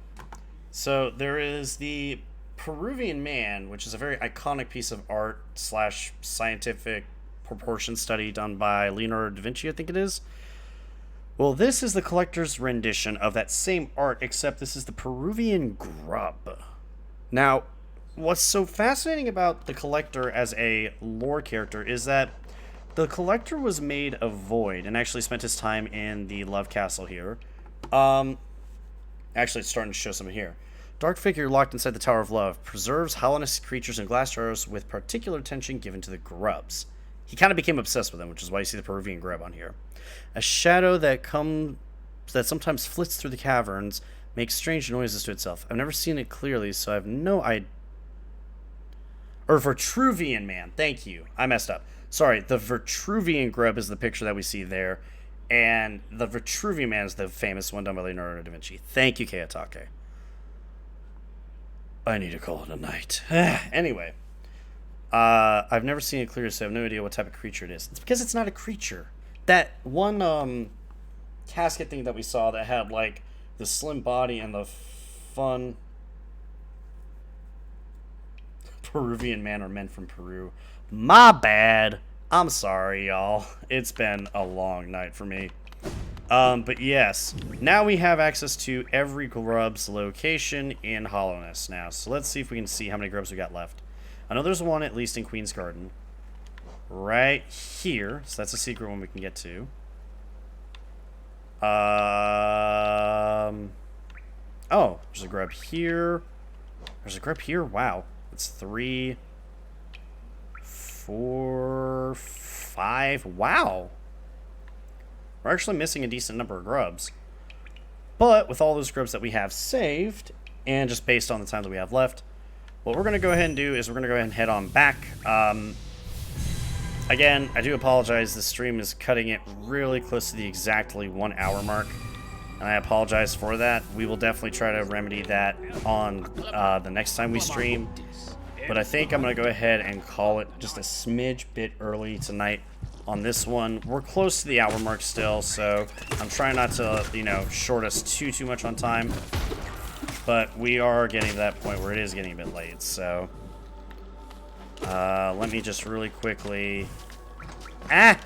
So there is the Peruvian Man, which is a very iconic piece of art slash scientific proportion study done by Leonardo da Vinci, I think it is. Well, this is the collector's rendition of that same art, except this is the Peruvian grub. Now, what's so fascinating about the collector as a lore character is that the collector was made of void and actually spent his time in the Love Castle here. Actually, it's starting to show some here. Dark figure locked inside the Tower of Love preserves Hellenistic creatures and glass jars with particular attention given to the grubs. He kind of became obsessed with them, which is why you see the Peruvian grub on here. A shadow that sometimes flits through the caverns makes strange noises to itself. I've never seen it clearly, so I have no idea. Or Vitruvian Man. Thank you. I messed up. Sorry, the Vitruvian grub is the picture that we see there. And the Vitruvian Man is the famous one done by Leonardo da Vinci. Thank you, Kiyotake. I need to call it a night. Anyway. I've never seen it clear, so I have no idea what type of creature it is. It's because it's not a creature. That one casket thing that we saw that had like the slim body and the fun Peruvian man or men from Peru. My bad. I'm sorry, y'all. It's been a long night for me. But yes, now we have access to every grub's location in Hollowness now. So let's see if we can see how many grubs we got left. I know there's one at least in Queen's Garden. Right here. So that's a secret one we can get to. Oh, there's a grub here. There's a grub here. Wow. It's 3, 4, 5. Wow. We're actually missing a decent number of grubs. But with all those grubs that we have saved, and just based on the time that we have left, what we're going to go ahead and do is we're going to go ahead and head on back. Again, I do apologize. The stream is cutting it really close to the exactly 1 hour mark. And I apologize for that. We will definitely try to remedy that on the next time we stream. But I think I'm going to go ahead and call it just a smidge bit early tonight on this one. We're close to the hour mark still, so I'm trying not to, you know, short us too much on time. But we are getting to that point where it is getting a bit late, so... let me just really quickly... Ah!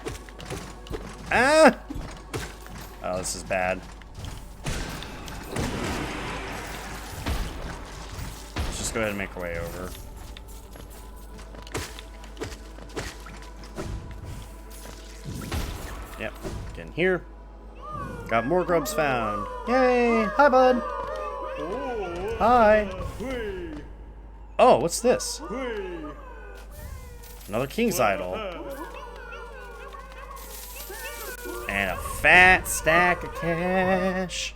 Ah! Oh, this is bad. Let's just go ahead and make our way over. Yep, get in here. Got more grubs found. Yay! Hi, bud! Hi! Oh, what's this? Another King's Idol. And a fat stack of cash.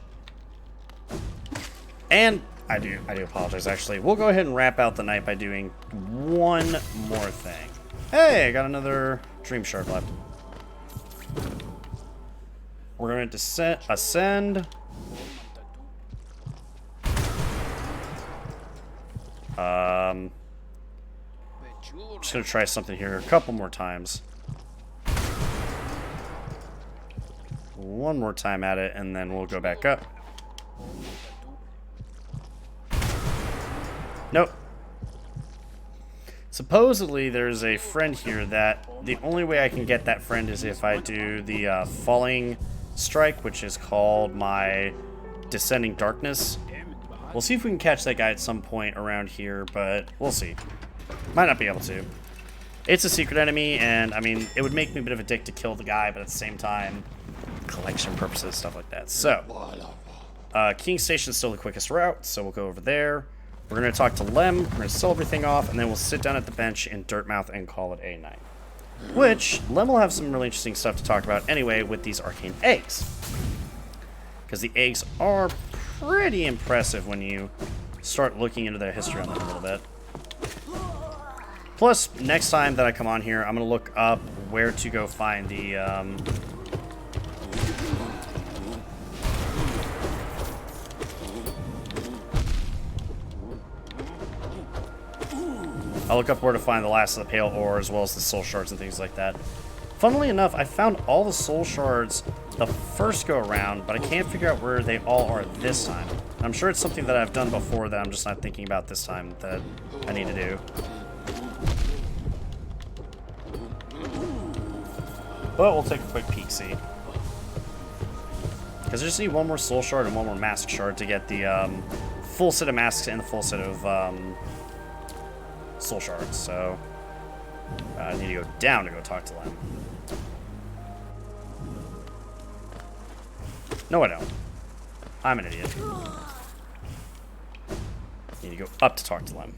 And I do apologize, actually. We'll go ahead and wrap out the night by doing one more thing. Hey, I got another Dream Shard left. We're going to ascend. Just going to try something here a couple more times. One more time at it, and then we'll go back up. Nope. Supposedly, there's a friend here that the only way I can get that friend is if I do the Falling Strike, which is called my Descending Darkness. We'll see if we can catch that guy at some point around here, but we'll see. Might not be able to. It's a secret enemy, and I mean, it would make me a bit of a dick to kill the guy, but at the same time, collection purposes, stuff like that. So, King Station is still the quickest route, so we'll go over there. We're going to talk to Lem, we're going to sell everything off, and then we'll sit down at the bench in Dirtmouth and call it a night. Which, Lem will have some really interesting stuff to talk about anyway with these arcane eggs. Because the eggs are pretty impressive when you start looking into their history on them a little bit. Plus, next time that I come on here, I'm going to look up where to go find the... I'll look up where to find the last of the Pale Ore, as well as the Soul Shards and things like that. Funnily enough, I found all the Soul Shards the first go-around, but I can't figure out where they all are this time. I'm sure it's something that I've done before that I'm just not thinking about this time that I need to do. But we'll take a quick peek-see. Because I just need one more Soul Shard and one more Mask Shard to get the full set of Masks and the full set of Soul Shards, so I need to go down to go talk to Lem. No, I don't. I'm an idiot. Need to go up to talk to Lem.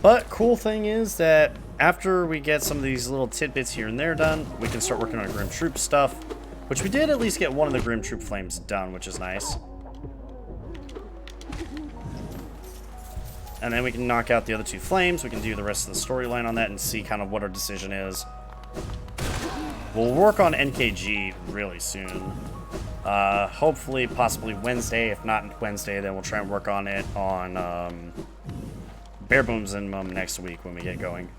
But cool thing is that after we get some of these little tidbits here and there done, we can start working on Grim Troop stuff, which we did at least get one of the Grim Troop flames done, which is nice. And then we can knock out the other 2 flames. We can do the rest of the storyline on that and see kind of what our decision is. We'll work on NKG really soon. Hopefully, possibly Wednesday. If not Wednesday, then we'll try and work on it on Bare Bones and next week when we get going.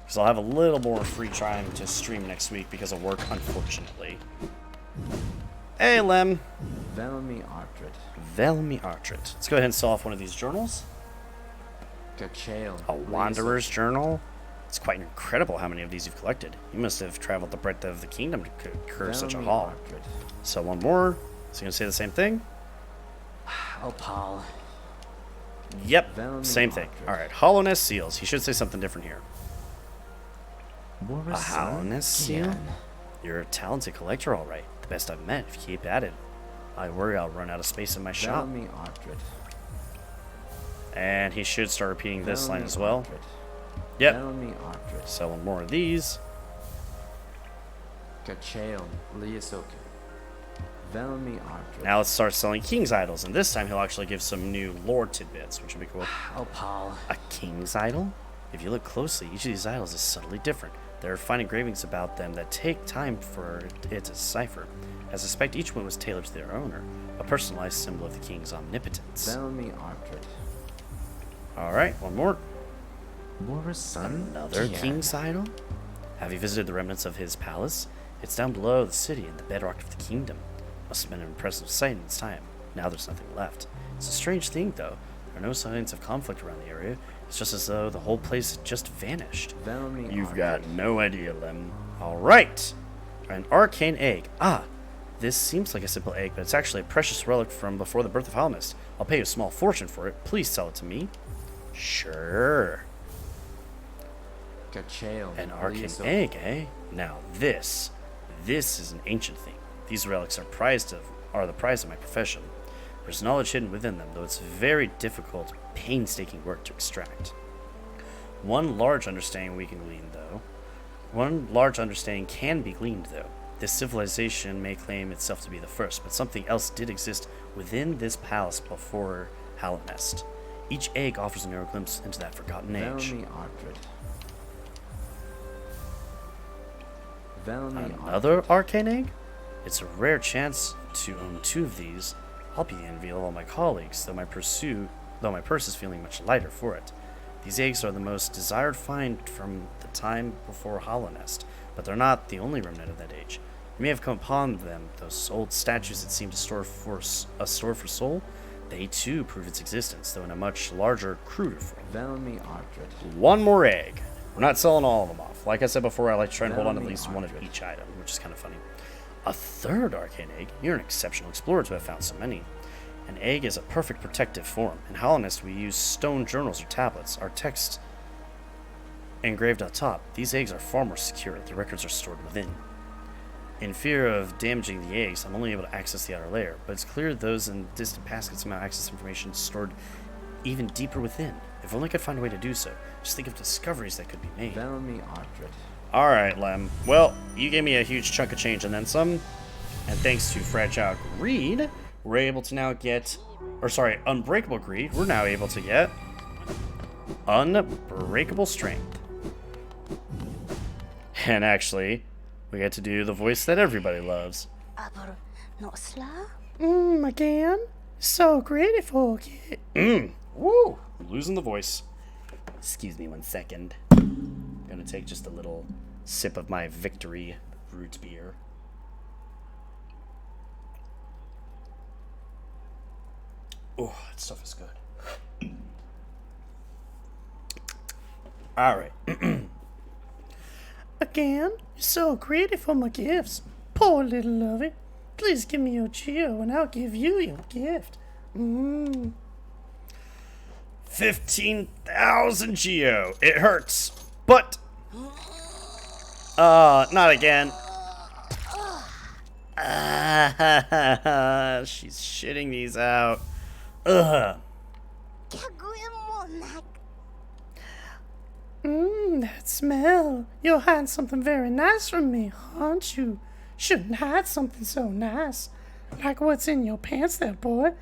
Because I'll have a little more free time to stream next week because of work, unfortunately. Hey, Lem. Velmi Artred. Velmi Artred. Let's go ahead and sell off one of these journals. Gachael. A Wanderer's Journal. It's quite incredible how many of these you've collected. You must have traveled the breadth of the kingdom to curse such a haul. So one more. Is he going to say the same thing? Opal. Yep, Velmi same thing. Artred. Alright, Hollowness Seals. He should say something different here. A Hollowness Seal? You're a talented collector, alright. The best I've met, if you keep at it. I worry I'll run out of space in my shop. Velmi Artred. And he should start repeating this line Velmi as well. Artred. Yep. Velmi Artred. Sell one more of these. Gachael. Liasoku. Velmi Artred. Now let's start selling King's Idols, and this time he'll actually give some new lore tidbits, which will be cool. Opal. A King's Idol? If you look closely, each of these idols is subtly different. There are fine engravings about them that take time for it to decipher. I suspect each one was tailored to their owner, a personalized symbol of the king's omnipotence. Velmi Artred. Alright, one more. Boris son. Another Kian. King's Idol? Have you visited the remnants of his palace? It's down below the city in the bedrock of the kingdom. Must have been an impressive sight in its time. Now there's nothing left. It's a strange thing, though. There are no signs of conflict around the area. It's just as though the whole place had just vanished. Velmi You've Artred. got no idea, Lem. Alright! An arcane egg. Ah! This seems like a simple egg, but it's actually a precious relic from before the birth of Halmist. I'll pay you a small fortune for it. Please sell it to me. Sure. Gachael. An arcane Liasoku. egg, eh? Now this is an ancient thing. These relics are the prize of my profession. There's knowledge hidden within them, though it's very difficult, painstaking work to extract. One large understanding can be gleaned, though. This civilization may claim itself to be the first, but something else did exist within this palace before Hallownest. Each egg offers a narrow glimpse into that forgotten age. Velmi Artred. Velmi Another arcane egg? It's a rare chance to own two of these. I'll be the envy of all my colleagues, though my purse is feeling much lighter for it. These eggs are the most desired find from the time before Hallownest, but they're not the only remnant of that age. You may have come upon them, those old statues that seem to store for soul. They too prove its existence, though in a much larger, cruder form. Velmi Artred. One more egg. We're not selling all of them off. Like I said before, I like to try and hold on to at Velmi least one of Artred. each item, which is kind of funny. A third arcane egg? You're an exceptional explorer to have found so many. An egg is a perfect protective form. In Hallownest, we use stone journals or tablets. Our text engraved on top. These eggs are far more secure. The records are stored within. In fear of damaging the eggs, I'm only able to access the outer layer, but it's clear those in distant past can somehow access information stored even deeper within. If only I could find a way to do so. Just think of discoveries that could be made. Velmi Artred. Alright, Lem. Well, you gave me a huge chunk of change and then some. And thanks to Fragile Greed, we're able to now get... Unbreakable Greed. We're now able to get... Unbreakable Strength. And actually, we get to do the voice that everybody loves. Aber not slow. Again? So grateful, kid. Woo! I'm losing the voice. Excuse me 1 second. Gonna take just a little sip of my Victory root beer. Oh, that stuff is good. Alright. Again, you're so greedy for my gifts. Poor little lovey. Please give me your Geo and I'll give you your gift. 15,000 Geo. It hurts. But not again. She's shitting these out. Ugh. That smell. You're hiding something very nice from me, aren't you? Shouldn't hide something so nice. Like what's in your pants there, boy.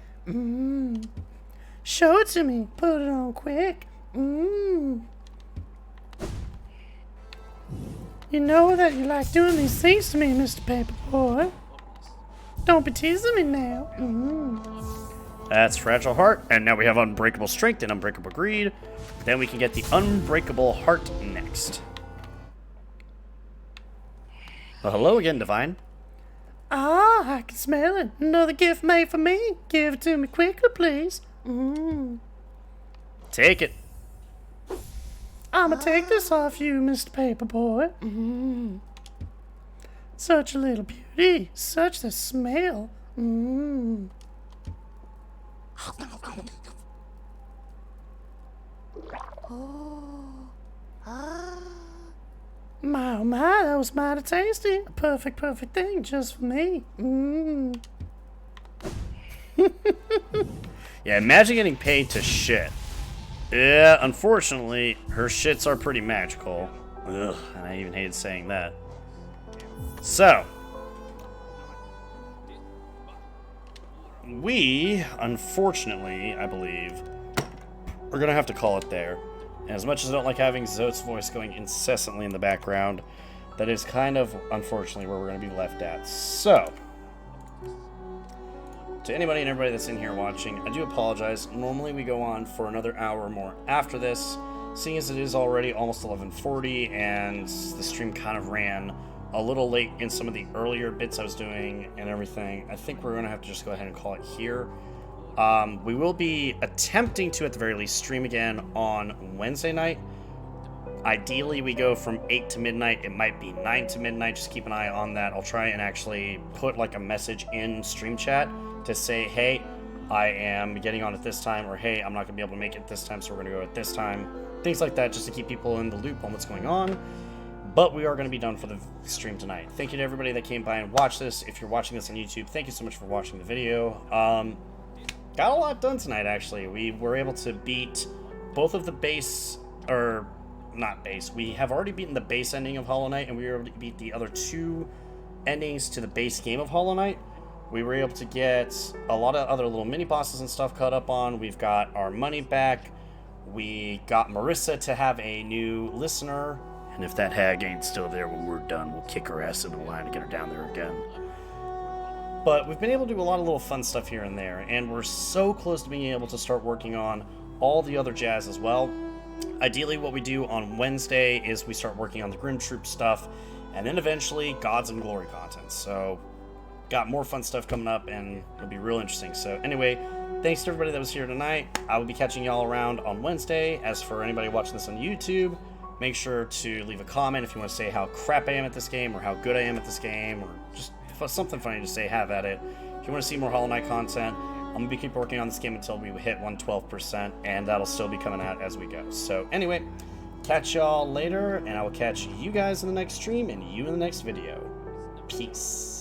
Show it to me. Put it on quick. You know that you like doing these things to me, Mr. Paperboy. Don't be teasing me now. That's Fragile Heart, and now we have Unbreakable Strength and Unbreakable Greed. Then we can get the Unbreakable Heart next. Well, hello again, Divine. Ah, I can smell it. Another gift made for me. Give it to me quickly, please. Take it. I'ma take this off you, Mr. Paperboy. Such a little beauty. Such the smell. My, oh my, that was mighty tasty. A perfect thing just for me. Yeah, imagine getting paid to shit. Yeah, unfortunately, her shits are pretty magical. Ugh, and I even hated saying that. So, we, unfortunately, I believe, are gonna have to call it there. And as much as I don't like having Zote's voice going incessantly in the background, that is kind of, unfortunately, where we're gonna be left at. So, to anybody and everybody that's in here watching, I do apologize. Normally we go on for another hour or more after this. Seeing as it is already almost 11:40 and the stream kind of ran a little late in some of the earlier bits I was doing and everything, I think we're going to have to just go ahead and call it here. We will be attempting to, at the very least, stream again on Wednesday night. Ideally, we go from 8 to midnight. It might be 9 to midnight. Just keep an eye on that. I'll try and actually put like a message in stream chat to say, hey, I am getting on at this time, or hey, I'm not going to be able to make it this time, so we're going to go at this time. Things like that, just to keep people in the loop on what's going on. But we are going to be done for the stream tonight. Thank you to everybody that came by and watched this. If you're watching this on YouTube, thank you so much for watching the video. Got a lot done tonight, actually. We were able to beat both of the base, or not base. We have already beaten the base ending of Hollow Knight, and we were able to beat the other two endings to the base game of Hollow Knight. We were able to get a lot of other little mini bosses and stuff caught up on. We've got our money back. We got Marissa to have a new listener. And if that hag ain't still there when we're done, we'll kick her ass in the line to get her down there again. But we've been able to do a lot of little fun stuff here and there, and we're so close to being able to start working on all the other jazz as well. Ideally, what we do on Wednesday is we start working on the Grim Troop stuff, and then eventually Gods and Glory content. So, got more fun stuff coming up, and it'll be real interesting. So anyway, thanks to everybody that was here tonight. I will be catching y'all around on Wednesday. As for anybody watching this on YouTube, make sure to leave a comment if you want to say how crap I am at this game, or how good I am at this game, or just something funny to say, have at it. If you want to see more Hollow Knight content, I'm going to keep working on this game until we hit 112%, and that'll still be coming out as we go. So anyway, catch y'all later, and I will catch you guys in the next stream, and you in the next video. Peace.